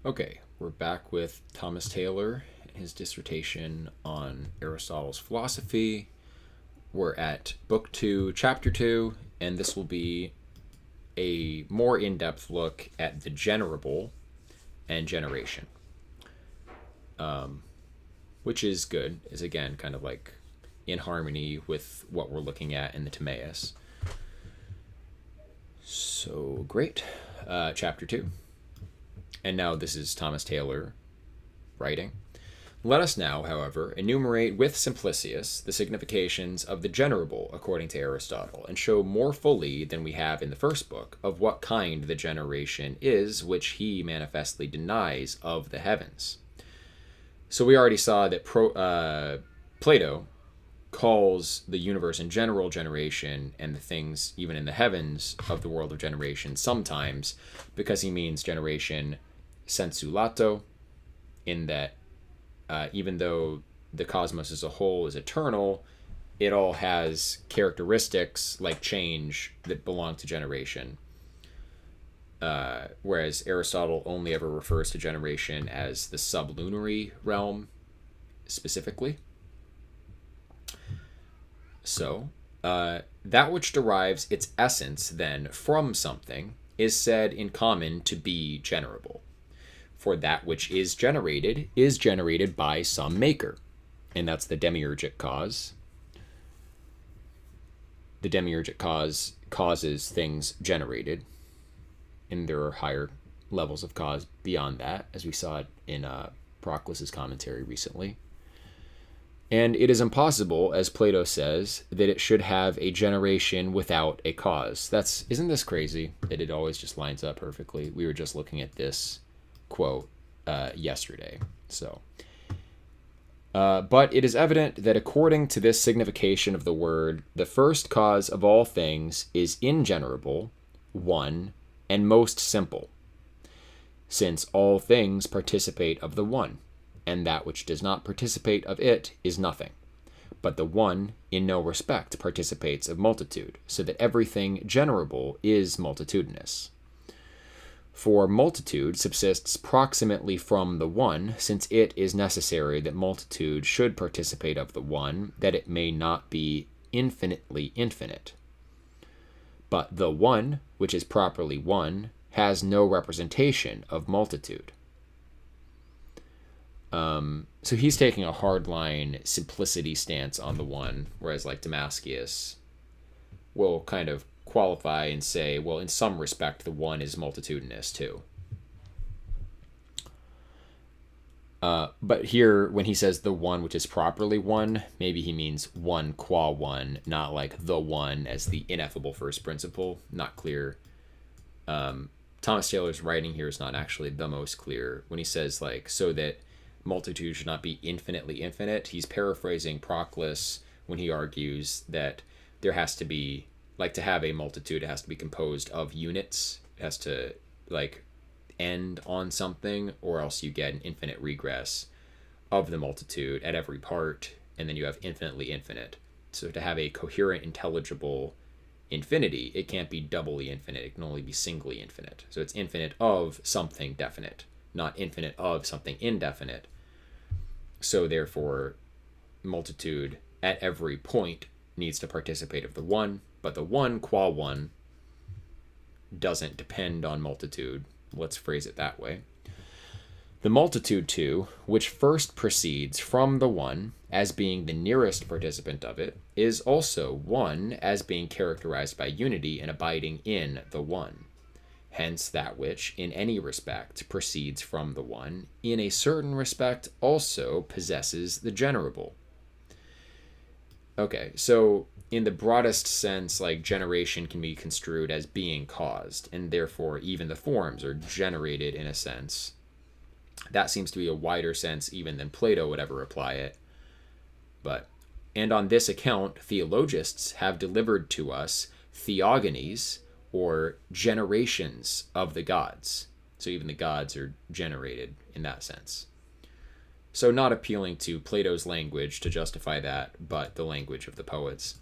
Okay, we're back with Thomas Taylor and his dissertation on Aristotle's philosophy. We're at Book 2, Chapter 2, and this will be a more in depth look at the generable and generation, which is good, is again kind of like in harmony with what we're looking at in the Timaeus. So great. Chapter 2. And now this is Thomas Taylor writing. Let us now, however, enumerate with Simplicius the significations of the generable according to Aristotle, and show more fully than we have in the first book of what kind the generation is which he manifestly denies of the heavens. So we already saw that Plato calls the universe in general generation, and the things even in the heavens of the world of generation sometimes, because he means generation sensu lato, in that even though the cosmos as a whole is eternal, it all has characteristics like change that belong to generation. Whereas Aristotle only ever refers to generation as the sublunary realm specifically. So, that which derives its essence then from something is said in common to be generable. For that which is generated by some maker. And that's the demiurgic cause. The demiurgic cause causes things generated. And there are higher levels of cause beyond that, as we saw it in Proclus's commentary recently. And it is impossible, as Plato says, that it should have a generation without a cause. Isn't this crazy that it always just lines up perfectly? We were just looking at this quote yesterday. But it is evident that according to this signification of the word, the first cause of all things is ingenerable, one, and most simple, since all things participate of the one, and that which does not participate of it is nothing. But the one in no respect participates of multitude, so that everything generable is multitudinous. For multitude subsists proximately from the one, since it is necessary that multitude should participate of the one, that it may not be infinitely infinite. But the one, which is properly one, has no representation of multitude. So he's taking a hardline simplicity stance on the one, whereas like Damascius will kind of qualify and say, well, in some respect, the one is multitudinous too. But here, when he says the one which is properly one, maybe he means one qua one, not like the one as the ineffable first principle. Not clear. Thomas Taylor's writing here is not actually the most clear. When he says, like, so that multitude should not be infinitely infinite, he's paraphrasing Proclus when he argues that there has to be, like, to have a multitude, it has to be composed of units. It has to, like, end on something, or else you get an infinite regress of the multitude at every part, and then you have infinitely infinite. So to have a coherent, intelligible infinity, it can't be doubly infinite. It can only be singly infinite. So it's infinite of something definite, not infinite of something indefinite. So therefore, multitude at every point needs to participate of the one, but the one qua one doesn't depend on multitude. Let's phrase it that way. The multitude, too, which first proceeds from the one as being the nearest participant of it, is also one as being characterized by unity and abiding in the one. Hence, that which, in any respect, proceeds from the one, in a certain respect also possesses the generable. Okay, so in the broadest sense, like, generation can be construed as being caused, and therefore even the forms are generated in a sense. That seems to be a wider sense even than Plato would ever apply it. And on this account, theologists have delivered to us theogonies, or generations of the gods. So even the gods are generated in that sense. So not appealing to Plato's language to justify that, but the language of the poets.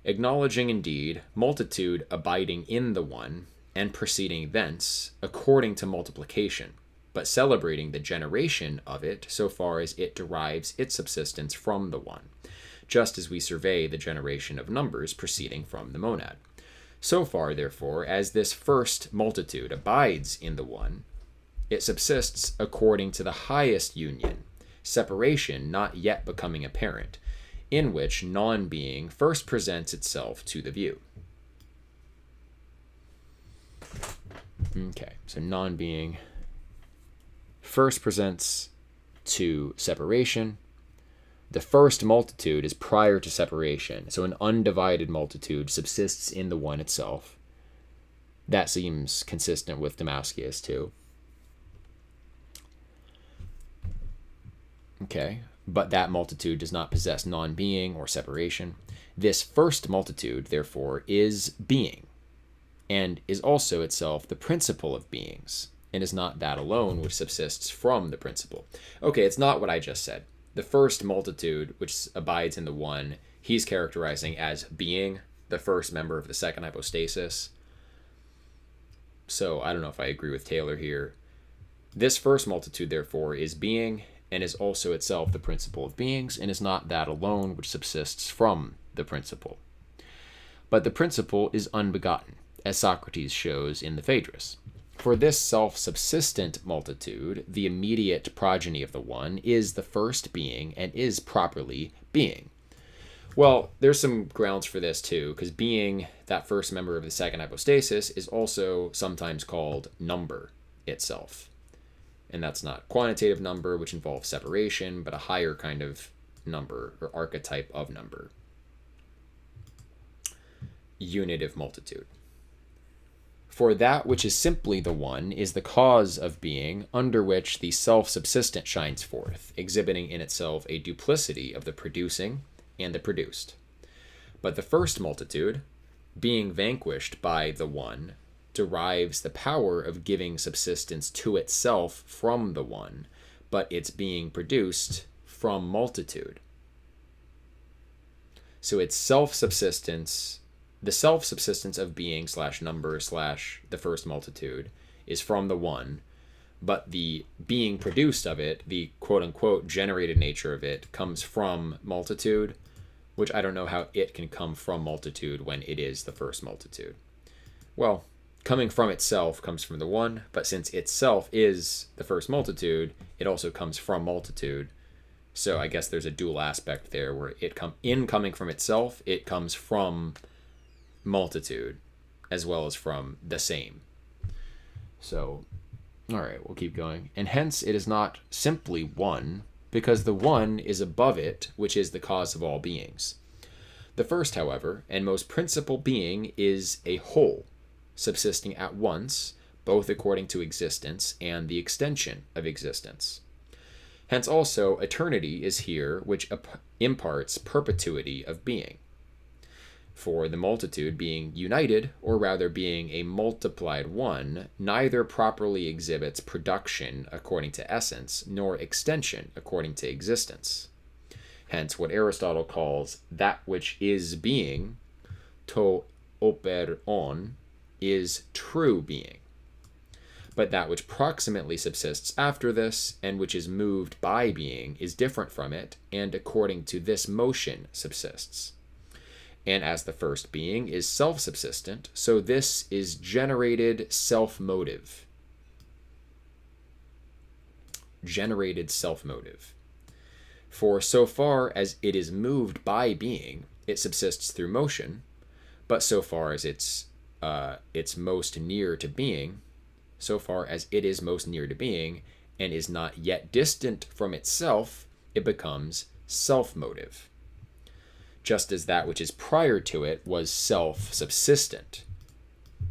Acknowledging indeed multitude abiding in the one, and proceeding thence according to multiplication, but celebrating the generation of it so far as it derives its subsistence from the one, just as we survey the generation of numbers proceeding from the monad. So far, therefore, as this first multitude abides in the one, it subsists according to the highest union, separation not yet becoming apparent, in which non-being first presents itself to the view. Okay, so non-being first presents to separation. The first multitude is prior to separation, so an undivided multitude subsists in the one itself. That seems consistent with Damascus too. Okay, but that multitude does not possess non-being or separation. This first multitude, therefore, is being, and is also itself the principle of beings, and is not that alone which subsists from the principle. Okay, it's not what I just said. The first multitude, which abides in the one, he's characterizing as being the first member of the second hypostasis. So I don't know if I agree with Taylor here. This first multitude, therefore, is being, and is also itself the principle of beings, and is not that alone which subsists from the principle. But the principle is unbegotten, as Socrates shows in the Phaedrus. For this self-subsistent multitude, the immediate progeny of the one, is the first being and is properly being. Well, there's some grounds for this too, because being, that first member of the second hypostasis, is also sometimes called number itself. And that's not quantitative number, which involves separation, but a higher kind of number, or archetype of number. Unitive multitude. For that which is simply the one is the cause of being, under which the self-subsistent shines forth, exhibiting in itself a duplicity of the producing and the produced. But the first multitude, being vanquished by the one, derives the power of giving subsistence to itself from the one, but its being produced from multitude. So its self-subsistence, the self-subsistence of being / number / the first multitude, is from the one, but the being produced of it, the quote-unquote generated nature of it, comes from multitude, which I don't know how it can come from multitude when it is the first multitude. Well, coming from itself comes from the one, but since itself is the first multitude, it also comes from multitude. So I guess there's a dual aspect there where coming from itself, it comes from multitude as well as from the same. So, all right, we'll keep going. And hence it is not simply one, because the one is above it, which is the cause of all beings. The first, however, and most principal being is a whole, subsisting at once, both according to existence and the extension of existence. Hence also eternity is here, which imparts perpetuity of being. For the multitude being united, or rather being a multiplied one, neither properly exhibits production according to essence, nor extension according to existence. Hence what Aristotle calls that which is being, to operon, is true being. But that which proximately subsists after this, and which is moved by being, is different from it, and according to this motion subsists. And as the first being is self-subsistent, so this is generated self-motive. Generated self-motive. For so far as it is moved by being, it subsists through motion, but so far as it's most near to being, so far as it is most near to being, and is not yet distant from itself, it becomes self-motive. Just as that which is prior to it was self-subsistent.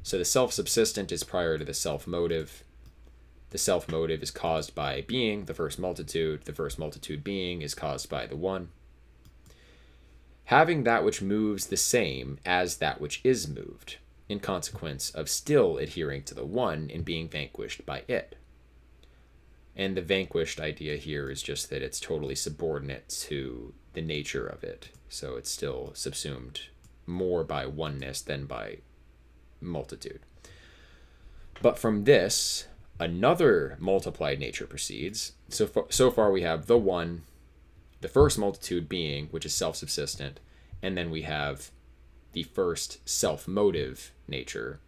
So the self-subsistent is prior to the self-motive. The self-motive is caused by being, the first multitude being is caused by the one. Having that which moves the same as that which is moved, in consequence of still adhering to the one and being vanquished by it. And the vanquished idea here is just that it's totally subordinate to the nature of it. So it's still subsumed more by oneness than by multitude. But from this, another multiplied nature proceeds. So far we have the one, the first multitude being, which is self-subsistent, and then we have the first self-motive nature.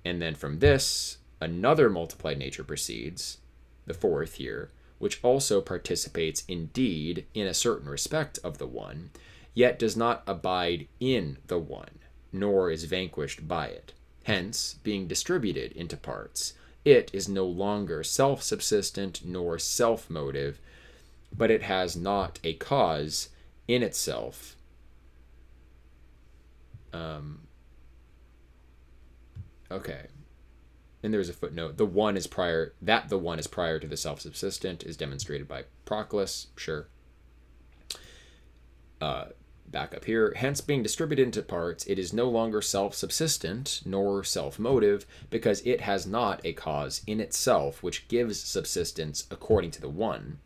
And then from this, another multiplied nature proceeds, the fourth here, which also participates indeed in a certain respect of the one, yet does not abide in the one, nor is vanquished by it. Hence, being distributed into parts, it is no longer self-subsistent nor self-motive, but it has not a cause in itself. Okay. And there's a footnote. The one is prior to the self-subsistent is demonstrated by Proclus. Sure. Back up here. Hence, being distributed into parts, it is no longer self-subsistent nor self-motive, because it has not a cause in itself which gives subsistence according to the one,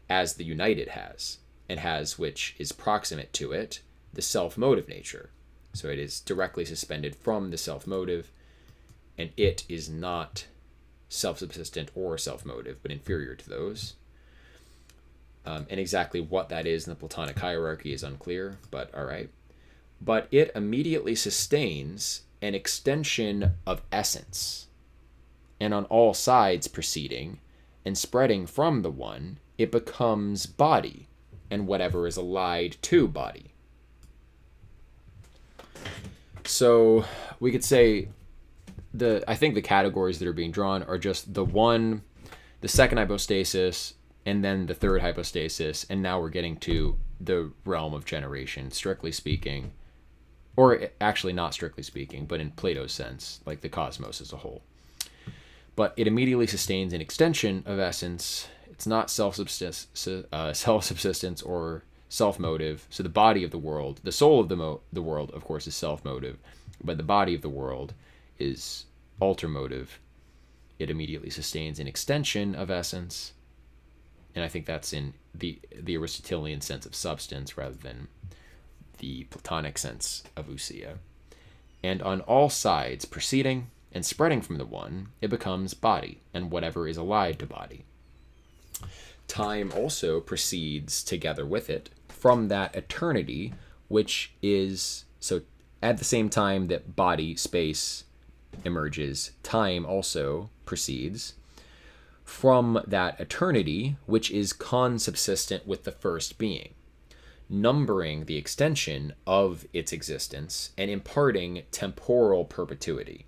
as the united has, and has, which is proximate to it, the self-motive nature. So it is directly suspended from the self-motive, and it is not self-subsistent or self-motive, but inferior to those. And exactly what that is in the Platonic hierarchy is unclear, but all right. But it immediately sustains an extension of essence, and on all sides proceeding and spreading from the one, it becomes body, and whatever is allied to body. So we could say I think the categories that are being drawn are just the one, the second hypostasis, and then the third hypostasis, and now we're getting to the realm of generation, strictly speaking, or actually not strictly speaking, but in Plato's sense, like the cosmos as a whole. But it immediately sustains an extension of essence. It's not self-subsistence or self-motive. So the body of the world, the soul of the world, of course, is self-motive, but the body of the world is alter-motive. It immediately sustains an extension of essence, and I think that's in the Aristotelian sense of substance rather than the Platonic sense of ousia. And on all sides proceeding and spreading from the one, it becomes body, and whatever is allied to body. Time also proceeds together with it from that eternity, which is, so at the same time that body, space, emerges, time also proceeds from that eternity, which is consubsistent with the first being, numbering the extension of its existence and imparting temporal perpetuity.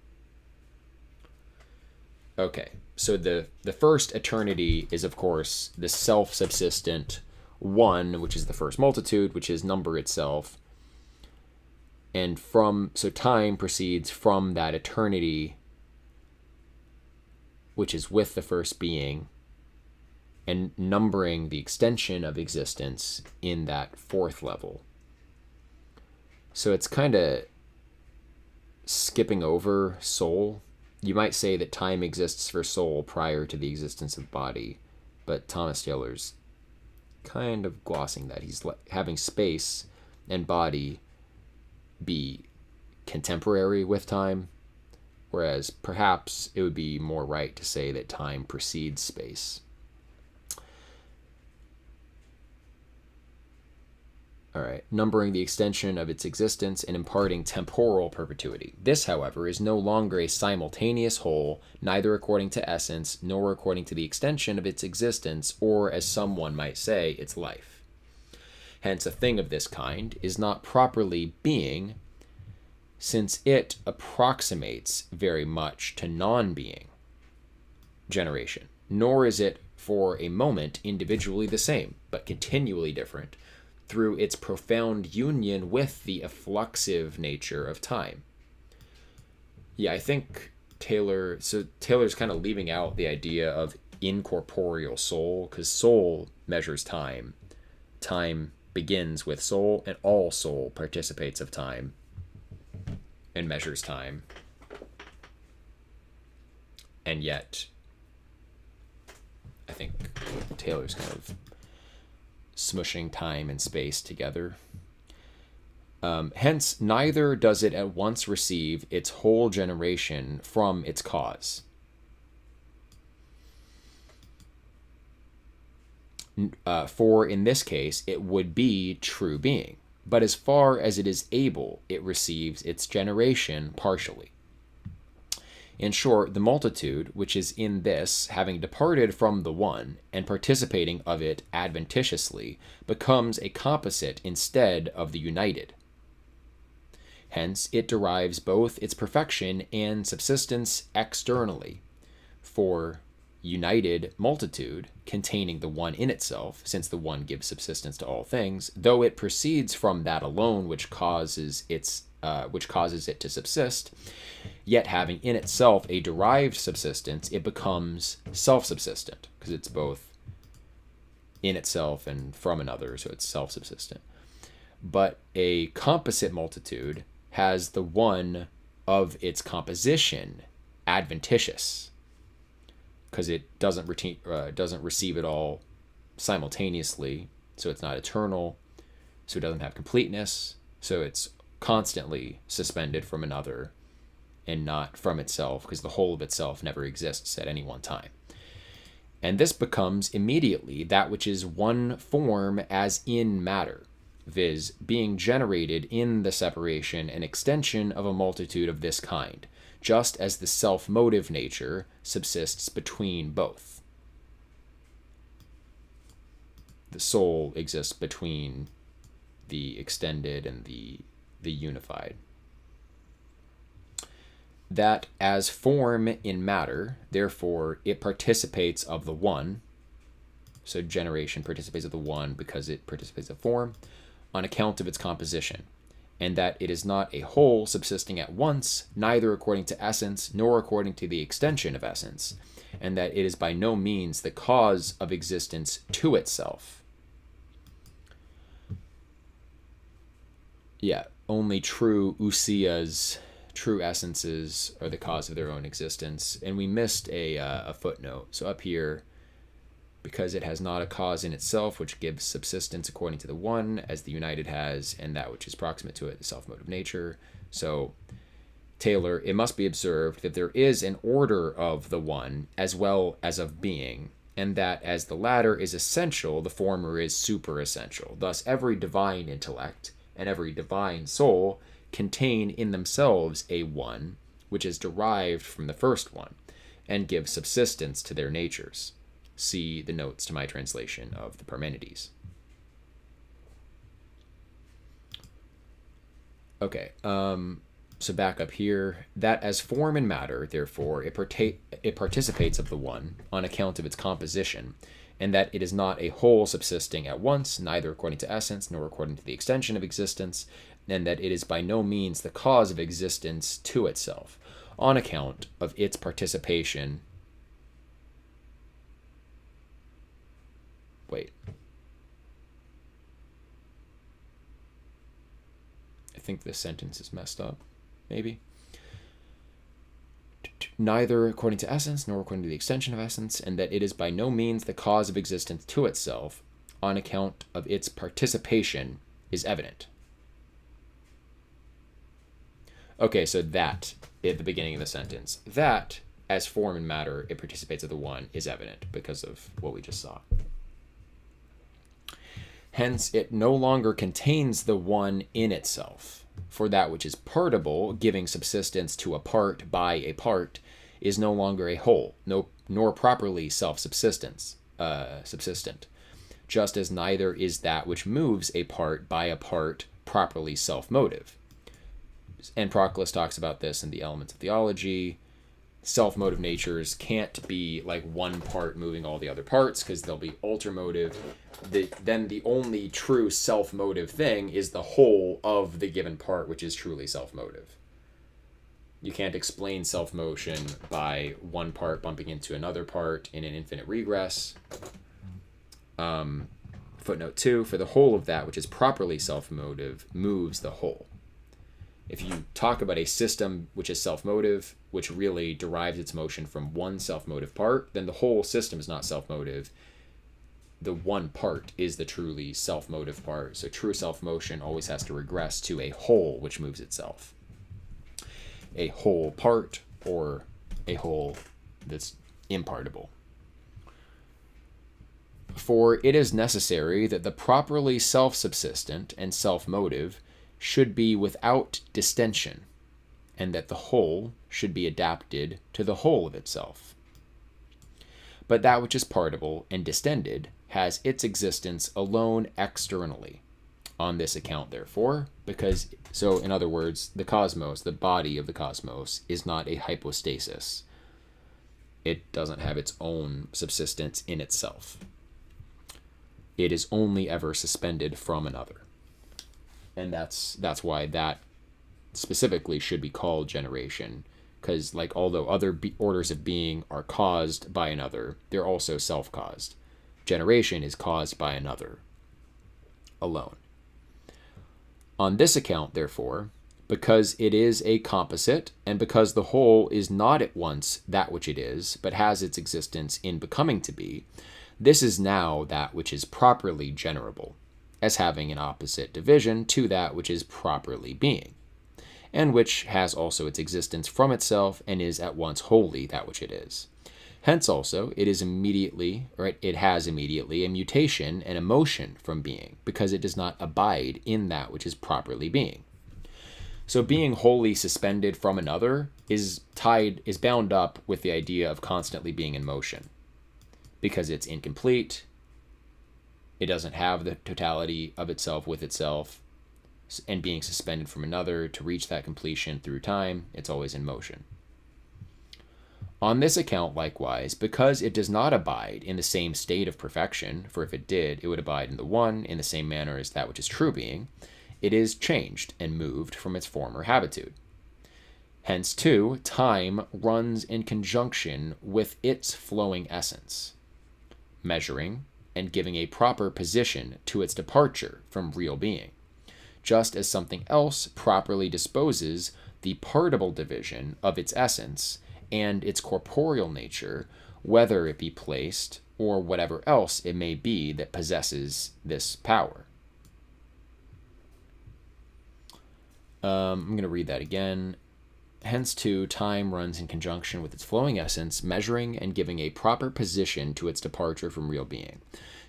Okay, so the first eternity is, of course, the self-subsistent one, which is the first multitude, which is number itself. And so time proceeds from that eternity, which is with the first being, and numbering the extension of existence in that fourth level. So it's kind of skipping over soul. You might say that time exists for soul prior to the existence of body, but Thomas Taylor's kind of glossing that. He's having space and body be contemporary with time, whereas perhaps it would be more right to say that time precedes space. All right, numbering the extension of its existence and imparting temporal perpetuity. This, however, is no longer a simultaneous whole, neither according to essence, nor according to the extension of its existence, or, as someone might say, its life. Hence, a thing of this kind is not properly being, since it approximates very much to non-being, generation, nor is it for a moment individually the same, but continually different, through its profound union with the effluxive nature of time. Yeah, I think Taylor's kind of leaving out the idea of incorporeal soul, because soul measures time. Time begins with soul, and all soul participates of time and measures time. And yet, I think Taylor's kind of smushing time and space together. Hence, neither does it at once receive its whole generation from its cause. For in this case, it would be true being. But as far as it is able, it receives its generation partially. In short, the multitude, which is in this, having departed from the one, and participating of it adventitiously, becomes a composite instead of the united. Hence, it derives both its perfection and subsistence externally. For united multitude, containing the one in itself, since the one gives subsistence to all things, though it proceeds from that alone which causes it to subsist, yet having in itself a derived subsistence, it becomes self-subsistent, because it's both in itself and from another, so it's self-subsistent. But a composite multitude has the one of its composition adventitious, because it doesn't receive it all simultaneously, so it's not eternal, so it doesn't have completeness, so it's constantly suspended from another and not from itself, because the whole of itself never exists at any one time. And this becomes immediately that which is one form as in matter, viz., being generated in the separation and extension of a multitude of this kind, just as the self-motive nature subsists between both. The soul exists between the extended and the unified. That as form in matter, therefore, it participates of the one. So generation participates of the one because it participates of form on account of its composition, and that it is not a whole subsisting at once, neither according to essence, nor according to the extension of essence, and that it is by no means the cause of existence to itself. Yeah, only true ousias, true essences, are the cause of their own existence. And we missed a footnote. So up here, because it has not a cause in itself, which gives subsistence according to the one, as the united has, and that which is proximate to it, the self-motive nature. So, Taylor, it must be observed that there is an order of the one as well as of being, and that as the latter is essential, the former is super-essential. Thus, every divine intellect and every divine soul contain in themselves a one, which is derived from the first one, and gives subsistence to their natures. See the notes to my translation of the Parmenides. Okay, so back up here, that as form and matter, therefore, it participates of the one on account of its composition, and that it is not a whole subsisting at once, neither according to essence, nor according to the extension of existence, and that it is by no means the cause of existence to itself, on account of its participation. Wait. I think this sentence is messed up. Maybe. Neither according to essence, nor according to the extension of essence, and that it is by no means the cause of existence to itself, on account of its participation, is evident. Okay, so that, at the beginning of the sentence, that, as form and matter, it participates of the one, is evident, because of what we just saw. Hence, it no longer contains the one in itself, for that which is partible, giving subsistence to a part by a part, is no longer a whole, nor properly self-subsistent, just as neither is that which moves a part by a part properly self-motive. And Proclus talks about this in the Elements of Theology. Self-motive natures can't be like one part moving all the other parts, because they'll be ultramotive. Then the only true self-motive thing is the whole of the given part, which is truly self-motive. You can't explain self-motion by one part bumping into another part in an infinite regress. Footnote 2, for the whole of that which is properly self-motive moves the whole. If you talk about a system which is self-motive, which really derives its motion from one self-motive part, then the whole system is not self-motive. the one part is the truly self-motive part. So true self-motion always has to regress to a whole which moves itself. A whole part or a whole that's impartible. For it is necessary that the properly self-subsistent and self-motive should be without distension, and that the whole should be adapted to the whole of itself. But that which is partible and distended has its existence alone externally. On this account, therefore, so in other words, the cosmos, the body of the cosmos, is not a hypostasis. It doesn't have its own subsistence in itself. It is only ever suspended from another. And that's why that specifically should be called generation, because although other orders of being are caused by another, they're also self-caused. Generation is caused by another alone. On this account, therefore, because it is a composite, and because the whole is not at once that which it is, but has its existence in becoming to be, this is now that which is properly generable, as having an opposite division to that which is properly being, and which has also its existence from itself and is at once wholly that which it is. Hence also it has immediately a mutation and a motion from being, because it does not abide in that which is properly being. So being wholly suspended from another is bound up with the idea of constantly being in motion, because it's incomplete. It doesn't have the totality of itself with itself, and being suspended from another to reach that completion through time, it's always in motion. On this account, likewise, because it does not abide in the same state of perfection, for if it did, it would abide in the one in the same manner as that which is true being, it is changed and moved from its former habitude. Hence, too, time runs in conjunction with its flowing essence, measuring and giving a proper position to its departure from real being, just as something else properly disposes the partible division of its essence and its corporeal nature, whether it be placed or whatever else it may be that possesses this power. I'm going to read that again. Hence, too, time runs in conjunction with its flowing essence, measuring and giving a proper position to its departure from real being,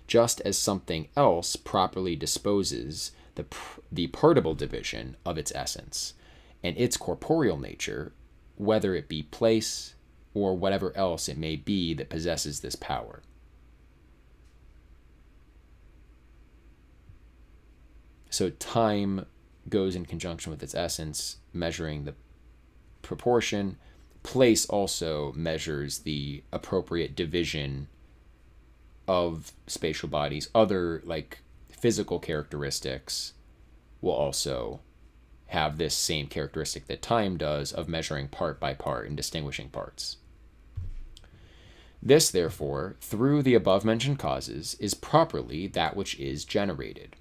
just as something else properly disposes the partible division of its essence and its corporeal nature, whether it be place or whatever else it may be that possesses this power. So time goes in conjunction with its essence, measuring the proportion. Place also measures the appropriate division of spatial bodies. Other physical characteristics will also have this same characteristic that time does of measuring part by part and distinguishing parts. This, therefore, through the above-mentioned causes, is properly that which is generated.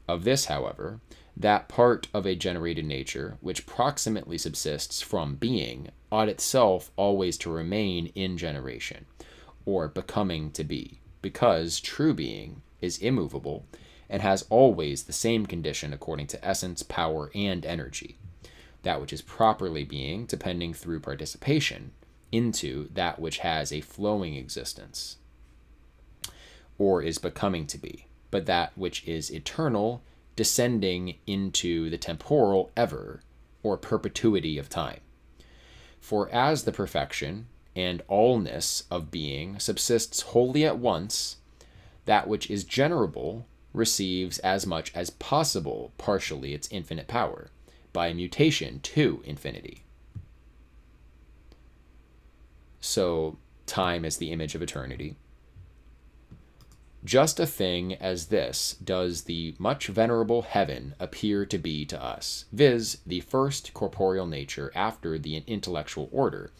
Of this, however, that part of a generated nature which proximately subsists from being ought itself always to remain in generation, or becoming to be, because true being is immovable and has always the same condition according to essence, power, and energy, that which is properly being depending through participation into that which has a flowing existence, or is becoming to be, but that which is eternal descending into the temporal ever, or perpetuity of time. For as the perfection and allness of being subsists wholly at once, that which is generable receives as much as possible partially its infinite power, by mutation to infinity. So time is the image of eternity. Just a thing as this does the much venerable heaven appear to be to us, viz., the first corporeal nature after the intellectual order,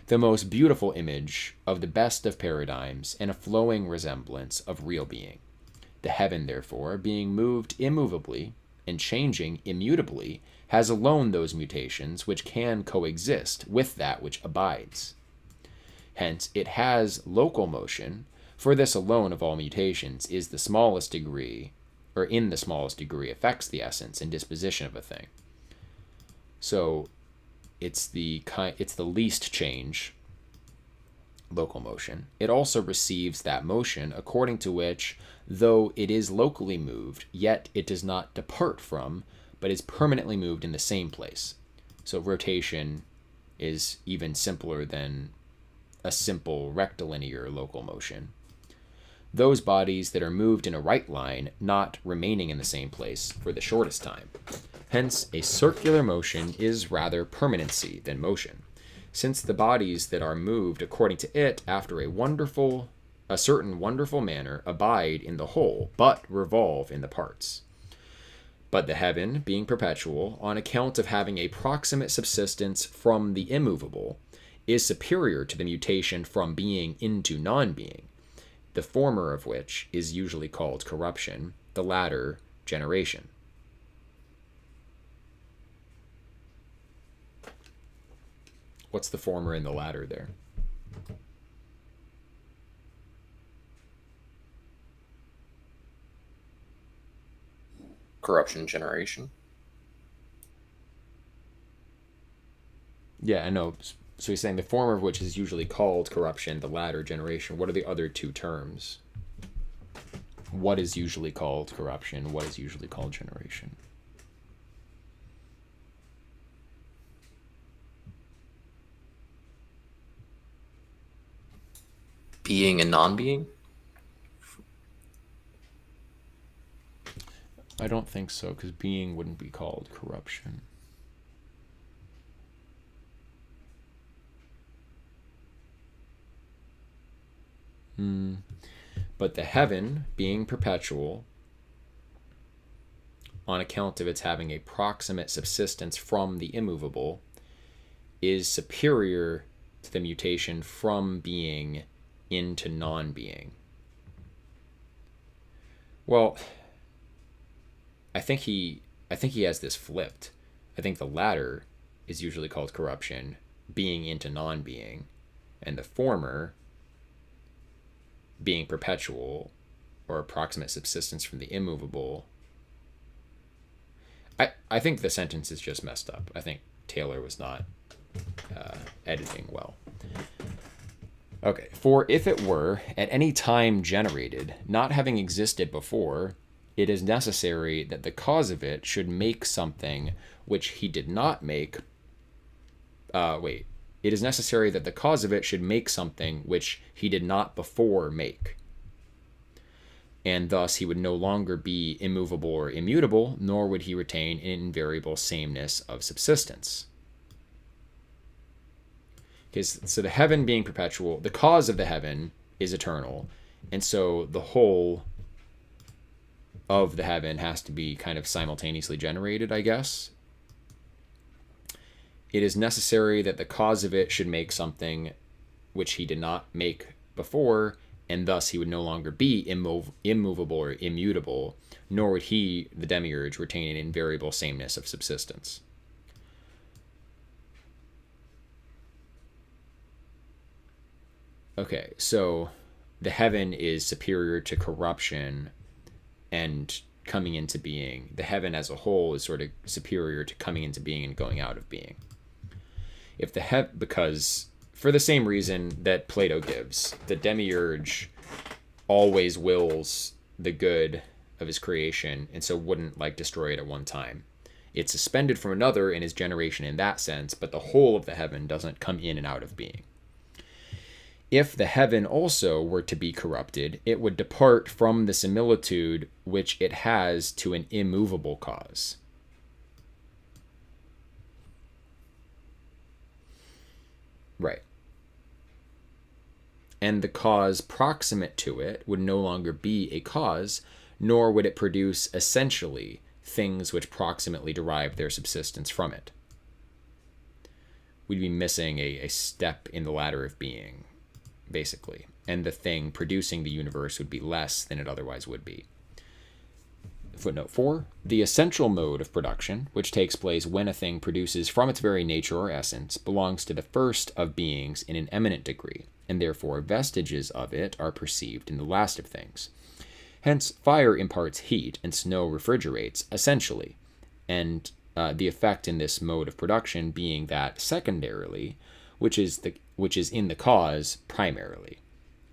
the most beautiful image of the best of paradigms, and a flowing resemblance of real being. The heaven, therefore, being moved immovably and changing immutably, has alone those mutations which can coexist with that which abides. Hence, it has local motion, For this alone of all mutations is the smallest degree, or in the smallest degree, affects the essence and disposition of a thing. So it's the least change, local motion. It also receives that motion according to which, though it is locally moved, yet it does not depart from, but is permanently moved in the same place. So rotation is even simpler than a simple rectilinear local motion. Those bodies that are moved in a right line not remaining in the same place for the shortest time. Hence, a circular motion is rather permanency than motion, since the bodies that are moved according to it after a certain wonderful manner abide in the whole, but revolve in the parts. But the heaven, being perpetual, on account of having a proximate subsistence from the immovable, is superior to the mutation from being into non-being, the former of which is usually called corruption, the latter generation. What's the former and the latter there? Corruption, generation. Yeah, I know. So he's saying the former of which is usually called corruption, the latter generation. What are the other two terms? What is usually called corruption? What is usually called generation? Being and non-being? I don't think so, because being wouldn't be called corruption. But the heaven, being perpetual, on account of its having a proximate subsistence from the immovable, is superior to the mutation from being into non-being. Well, I think he has this flipped. I think the latter is usually called corruption, being into non-being, and the former being perpetual or approximate subsistence from the immovable. I think the sentence is just messed up. I think Taylor was not editing well. Okay, for if it were at any time generated, not having existed before, it is necessary that the cause of it should make something which he did not make. It is necessary that the cause of it should make something which he did not before make. And thus he would no longer be immovable or immutable, nor would he retain an invariable sameness of subsistence. Okay, so the heaven being perpetual, the cause of the heaven is eternal, and so the whole of the heaven has to be kind of simultaneously generated, I guess. It is necessary that the cause of it should make something which he did not make before, and thus he would no longer be immovable or immutable, nor would he, the demiurge, retain an invariable sameness of subsistence. Okay, so the heaven is superior to corruption and coming into being. The heaven as a whole is sort of superior to coming into being and going out of being. If the because for the same reason that Plato gives, the demiurge always wills the good of his creation and so wouldn't destroy it at one time. It's suspended from another in his generation in that sense, but the whole of the heaven doesn't come in and out of being. If the heaven also were to be corrupted, it would depart from the similitude which it has to an immovable cause. Right. And the cause proximate to it would no longer be a cause, nor would it produce essentially things which proximately derive their subsistence from it. We'd be missing a step in the ladder of being, basically, and the thing producing the universe would be less than it otherwise would be. Footnote 4. The essential mode of production, which takes place when a thing produces from its very nature or essence, belongs to the first of beings in an eminent degree, and therefore vestiges of it are perceived in the last of things. Hence, fire imparts heat and snow refrigerates essentially, and the effect in this mode of production being that secondarily, which is in the cause primarily.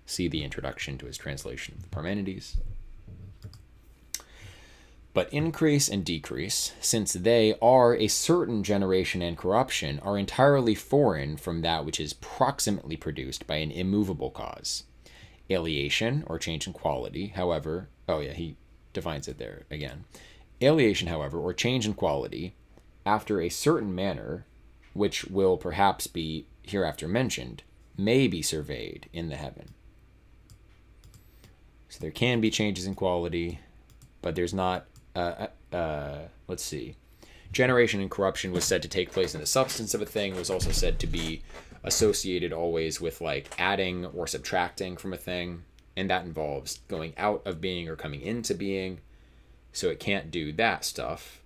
See the introduction to his translation of the Parmenides. But increase and decrease, since they are a certain generation and corruption, are entirely foreign from that which is proximately produced by an immovable cause. Aliation, or change in quality, however, he defines it there again. Aliation, however, or change in quality, after a certain manner, which will perhaps be hereafter mentioned, may be surveyed in the heaven. So there can be changes in quality, but there's not, let's see. Generation and corruption was said to take place in the substance of a thing, was also said to be associated always with like adding or subtracting from a thing, and that involves going out of being or coming into being, so it can't do that stuff.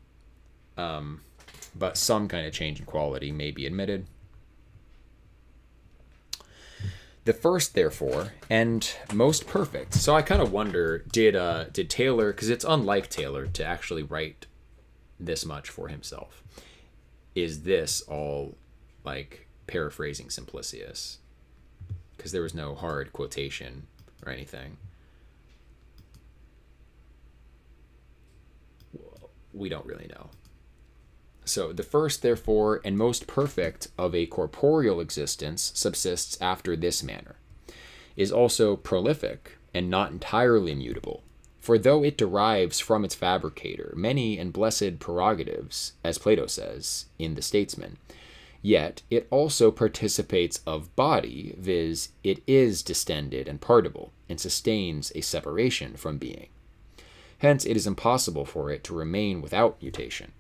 But some kind of change in quality may be admitted. The first, therefore, and most perfect. So I kind of wonder, did Taylor, because it's unlike Taylor to actually write this much for himself, is this all like paraphrasing Simplicius? Because there was no hard quotation or anything. We don't really know. So the first, therefore, and most perfect of a corporeal existence subsists after this manner, is also prolific and not entirely immutable. For though it derives from its fabricator many and blessed prerogatives, as Plato says in the Statesman, yet it also participates of body, viz., it is distended and partible, and sustains a separation from being. Hence it is impossible for it to remain without mutation.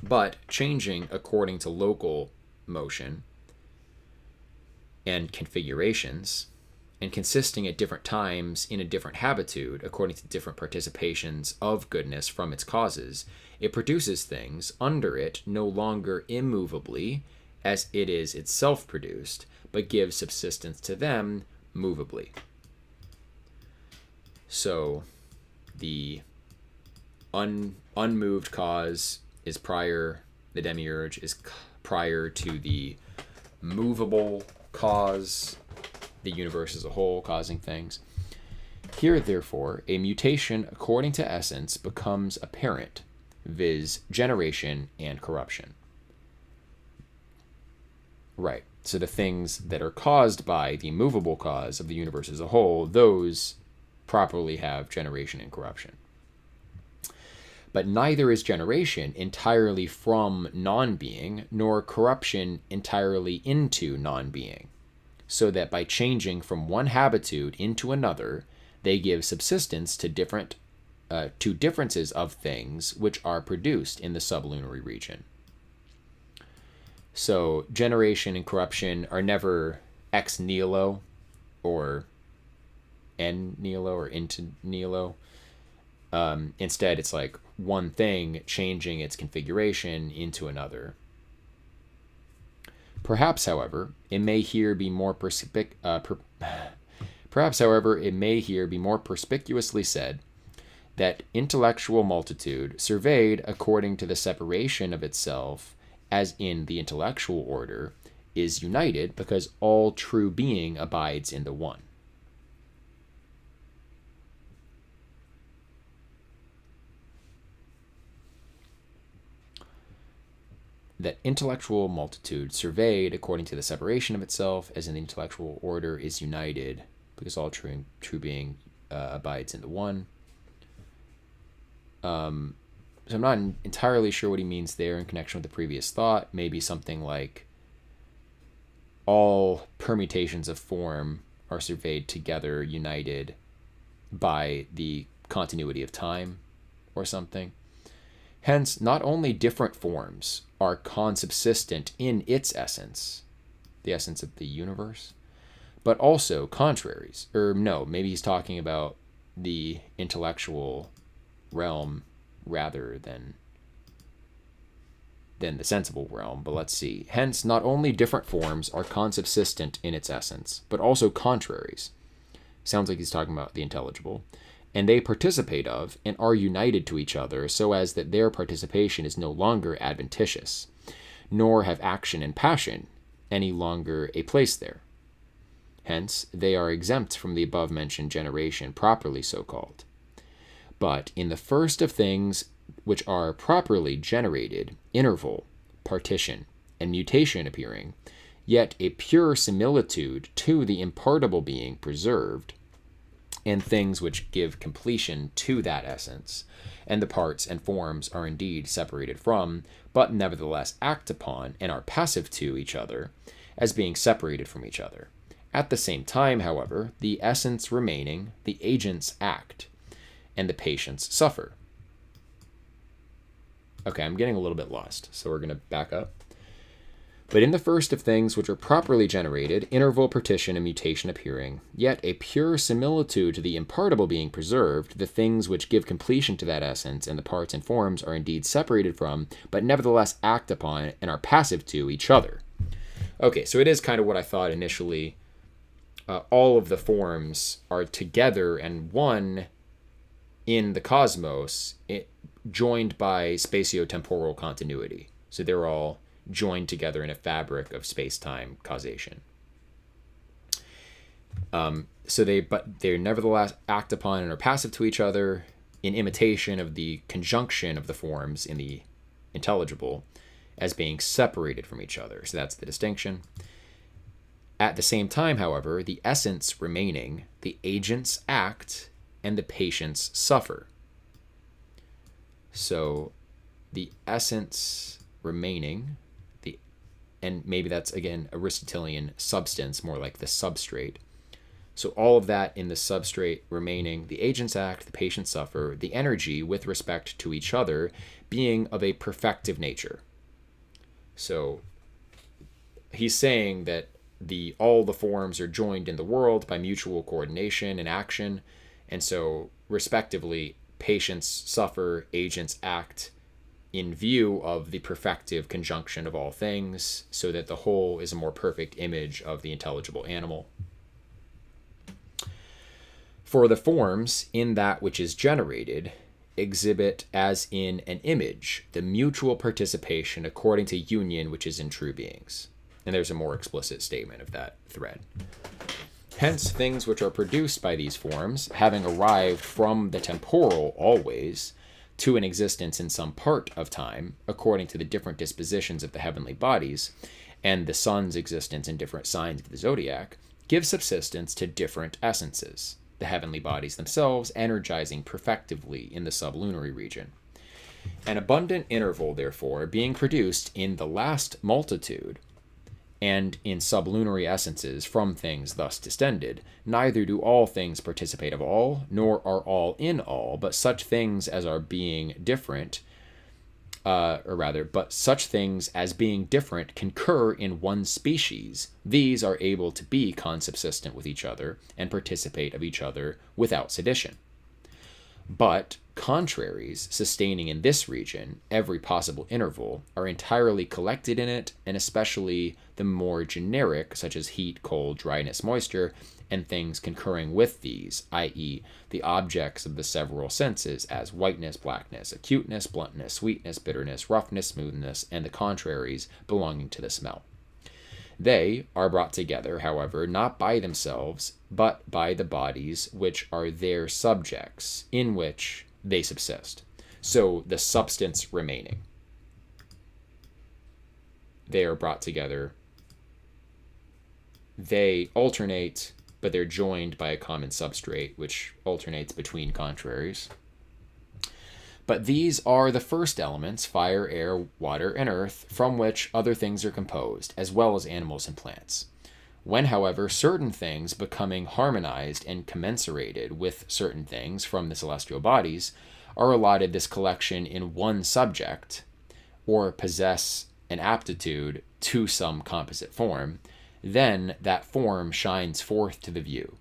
But changing according to local motion and configurations, and consisting at different times in a different habitude according to different participations of goodness from its causes, it produces things under it no longer immovably, as it is itself produced, but gives subsistence to them movably. So the unmoved cause is prior, the demiurge is prior to the movable cause, the universe as a whole causing things. Here, therefore, a mutation according to essence becomes apparent, viz., generation and corruption. Right, so the things that are caused by the movable cause of the universe as a whole, those properly have generation and corruption. But neither is generation entirely from non-being, nor corruption entirely into non-being, so that by changing from one habitude into another, they give subsistence to differences of things which are produced in the sublunary region. So generation and corruption are never ex nihilo or en nihilo or into nihilo. Instead, it's like one thing changing its configuration into another. Perhaps, however, it may here be more perspicuously said that intellectual multitude, surveyed according to the separation of itself, as in the intellectual order, is united because all true being abides in the one. That intellectual multitude, surveyed according to the separation of itself, as in the intellectual order, is united, because all true being abides in the one. So I'm not entirely sure what he means there in connection with the previous thought. Maybe something like all permutations of form are surveyed together, united by the continuity of time, or something. Hence, not only different forms are consubsistent in its essence, the essence of the universe, but also contraries. Or no, maybe he's talking about the intellectual realm rather than the sensible realm. But let's see. Hence, not only different forms are consubsistent in its essence, but also contraries. Sounds like he's talking about the intelligible. And they participate of and are united to each other so as that their participation is no longer adventitious, nor have action and passion any longer a place there. Hence, they are exempt from the above-mentioned generation, properly so called. But in the first of things which are properly generated, interval, partition, and mutation appearing, yet a pure similitude to the impartible being preserved, and things which give completion to that essence, and the parts and forms are indeed separated from, but nevertheless act upon and are passive to each other, as being separated from each other. At the same time, however, the essence remaining, the agents act, and the patients suffer. Okay, I'm getting a little bit lost, so we're going to back up. But in the first of things which are properly generated, interval, partition, and mutation appearing, yet a pure similitude to the impartible being preserved, the things which give completion to that essence and the parts and forms are indeed separated from, but nevertheless act upon and are passive to each other. Okay, so it is kind of what I thought initially. All of the forms are together and one in the cosmos, joined by spatio-temporal continuity. So they're all joined together in a fabric of space-time causation. But they nevertheless act upon and are passive to each other in imitation of the conjunction of the forms in the intelligible as being separated from each other. So that's the distinction. At the same time, however, the essence remaining, the agents act, and the patients suffer. So the essence remaining, and maybe that's, again, Aristotelian substance, more like the substrate. So all of that in the substrate remaining, the agents act, the patients suffer, the energy with respect to each other being of a perfective nature. So he's saying that all the forms are joined in the world by mutual coordination and action, and so respectively, patients suffer, agents act, in view of the perfective conjunction of all things, so that the whole is a more perfect image of the intelligible animal. For the forms, in that which is generated, exhibit as in an image the mutual participation according to union which is in true beings. And there's a more explicit statement of that thread. Hence, things which are produced by these forms, having arrived from the temporal always, to an existence in some part of time, according to the different dispositions of the heavenly bodies, and the sun's existence in different signs of the zodiac, give subsistence to different essences, the heavenly bodies themselves energizing perfectively in the sublunary region. An abundant interval, therefore, being produced in the last multitude, and in sublunary essences from things thus distended, neither do all things participate of all, nor are all in all, but such things as are being different, but such things as being different concur in one species. These are able to be consubsistent with each other and participate of each other without sedition. But contraries, sustaining in this region every possible interval, are entirely collected in it, and especially the more generic, such as heat, cold, dryness, moisture, and things concurring with these, i.e., the objects of the several senses, as whiteness, blackness, acuteness, bluntness, sweetness, bitterness, roughness, smoothness, and the contraries belonging to the smell. They are brought together, however, not by themselves, but by the bodies which are their subjects, in which they subsist. So the substance remaining. They are brought together. They alternate, but they're joined by a common substrate, which alternates between contraries. But these are the first elements, fire, air, water, and earth, from which other things are composed, as well as animals and plants. When, however, certain things becoming harmonized and commensurated with certain things from the celestial bodies are allotted this collection in one subject, or possess an aptitude to some composite form, then that form shines forth to the view.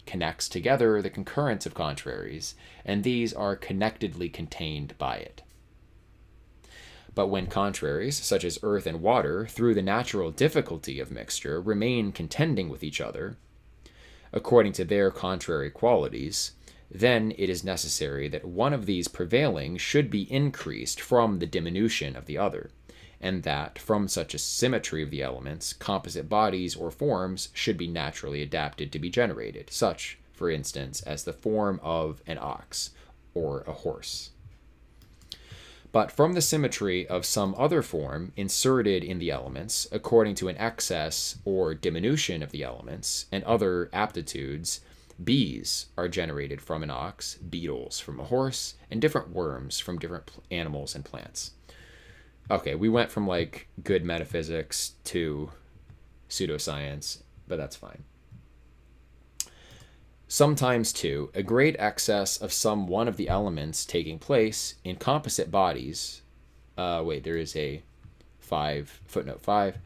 connects together the concurrence of contraries, and these are connectedly contained by it. But when contraries, such as earth and water, through the natural difficulty of mixture, remain contending with each other, according to their contrary qualities, then it is necessary that one of these prevailing should be increased from the diminution of the other, and that, from such a symmetry of the elements, composite bodies or forms should be naturally adapted to be generated, such, for instance, as the form of an ox or a horse. But from the symmetry of some other form inserted in the elements, according to an excess or diminution of the elements, and other aptitudes, bees are generated from an ox, beetles from a horse, and different worms from different animals and plants. Okay, we went from like good metaphysics to pseudoscience, but that's fine. Sometimes, too, a great excess of some one of the elements taking place in composite bodies. There is a footnote 5.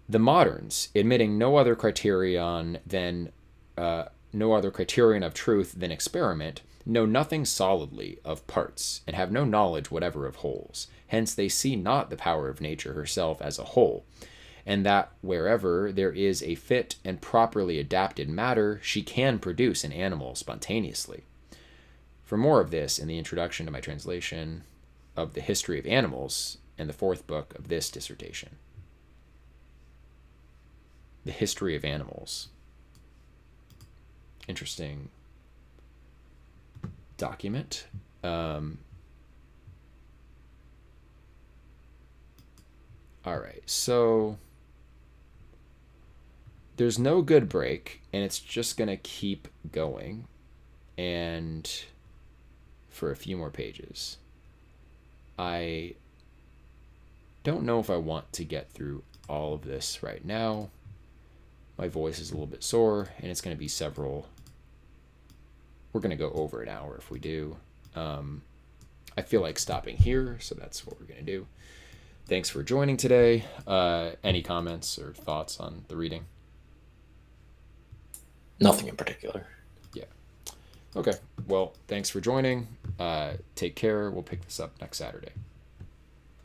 The moderns, admitting no other criterion of truth than experiment, know nothing solidly of parts, and have no knowledge whatever of wholes. Hence they see not the power of nature herself as a whole, and that wherever there is a fit and properly adapted matter, she can produce an animal spontaneously. For more of this, in the introduction to my translation of the History of Animals, and the 4th book of this dissertation. The History of Animals. Interesting document. All right, so there's no good break, and it's just going to keep going, and for a few more pages. I don't know if I want to get through all of this right now. My voice is a little bit sore, and it's going to be several. We're going to go over an hour if we do. I feel like stopping here, so that's what we're going to do. Thanks for joining today. Any comments or thoughts on the reading? Nothing in particular. Yeah. Okay. Well, thanks for joining. Take care. We'll pick this up next Saturday.